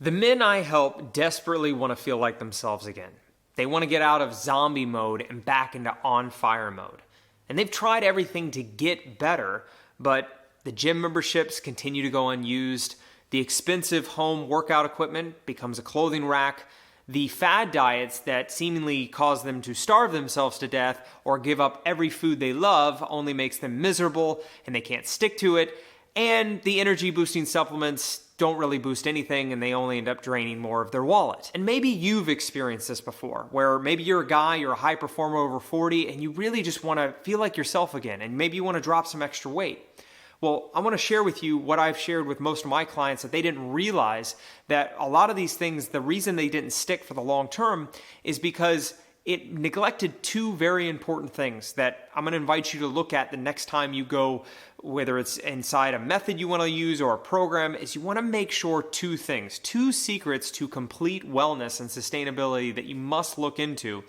The men I help desperately want to feel like themselves again. They want to get out of zombie mode and back into on fire mode. And they've tried everything to get better, but the gym memberships continue to go unused. The expensive home workout equipment becomes a clothing rack. The fad diets that seemingly cause them to starve themselves to death or give up every food they love only makes them miserable and they can't stick to it. And the energy boosting supplements don't really boost anything and they only end up draining more of their wallet. And maybe you've experienced this before, where maybe you're a guy, you're a high performer over 40, and you really just want to feel like yourself again, and maybe you want to drop some extra weight. Well, I want to share with you what I've shared with most of my clients, that they didn't realize that a lot of these things, the reason they didn't stick for the long term is because it neglected two very important things that I'm going to invite you to look at the next time you go, whether it's inside a method you want to use or a program, is you want to make sure two things, two secrets to complete wellness and sustainability that you must look into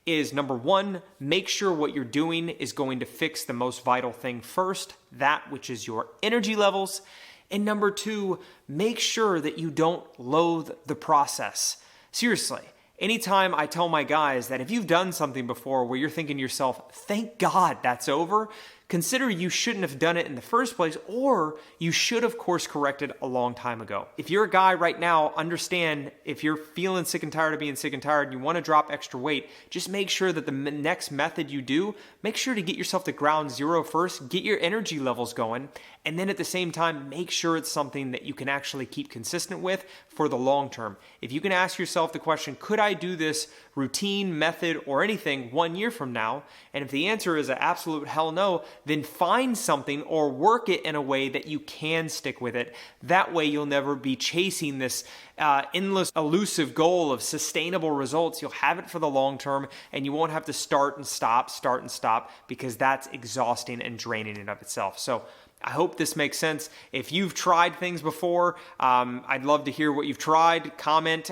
is number one, make sure what you're doing is going to fix the most vital thing first, that which is your energy levels. And number two, make sure that you don't loathe the process. Seriously. Anytime I tell my guys that if you've done something before where you're thinking to yourself, thank God that's over, consider you shouldn't have done it in the first place, or you should have course corrected a long time ago. If you're a guy right now, understand if you're feeling sick and tired of being sick and tired and you want to drop extra weight, just make sure that the next method you do, make sure to get yourself to ground zero first, get your energy levels going, and then at the same time, make sure it's something that you can actually keep consistent with for the long term. If you can ask yourself the question, could I do this routine, method, or anything 1 year from now? And if the answer is an absolute hell no, then find something or work it in a way that you can stick with it. That way you'll never be chasing this endless, elusive goal of sustainable results. You'll have it for the long term and you won't have to start and stop, because that's exhausting and draining in and of itself. So I hope this makes sense. If you've tried things before, I'd love to hear what you've tried. Comment,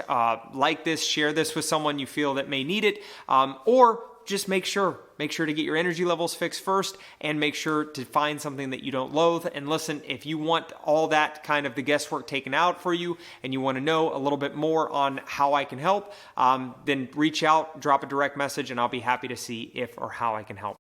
like this, share this with someone you feel that may need it, or just make sure to get your energy levels fixed first, and make sure to find something that you don't loathe. And listen, if you want all that kind of the guesswork taken out for you and you want to know a little bit more on how I can help, then reach out, drop a direct message, and I'll be happy to see if or how I can help.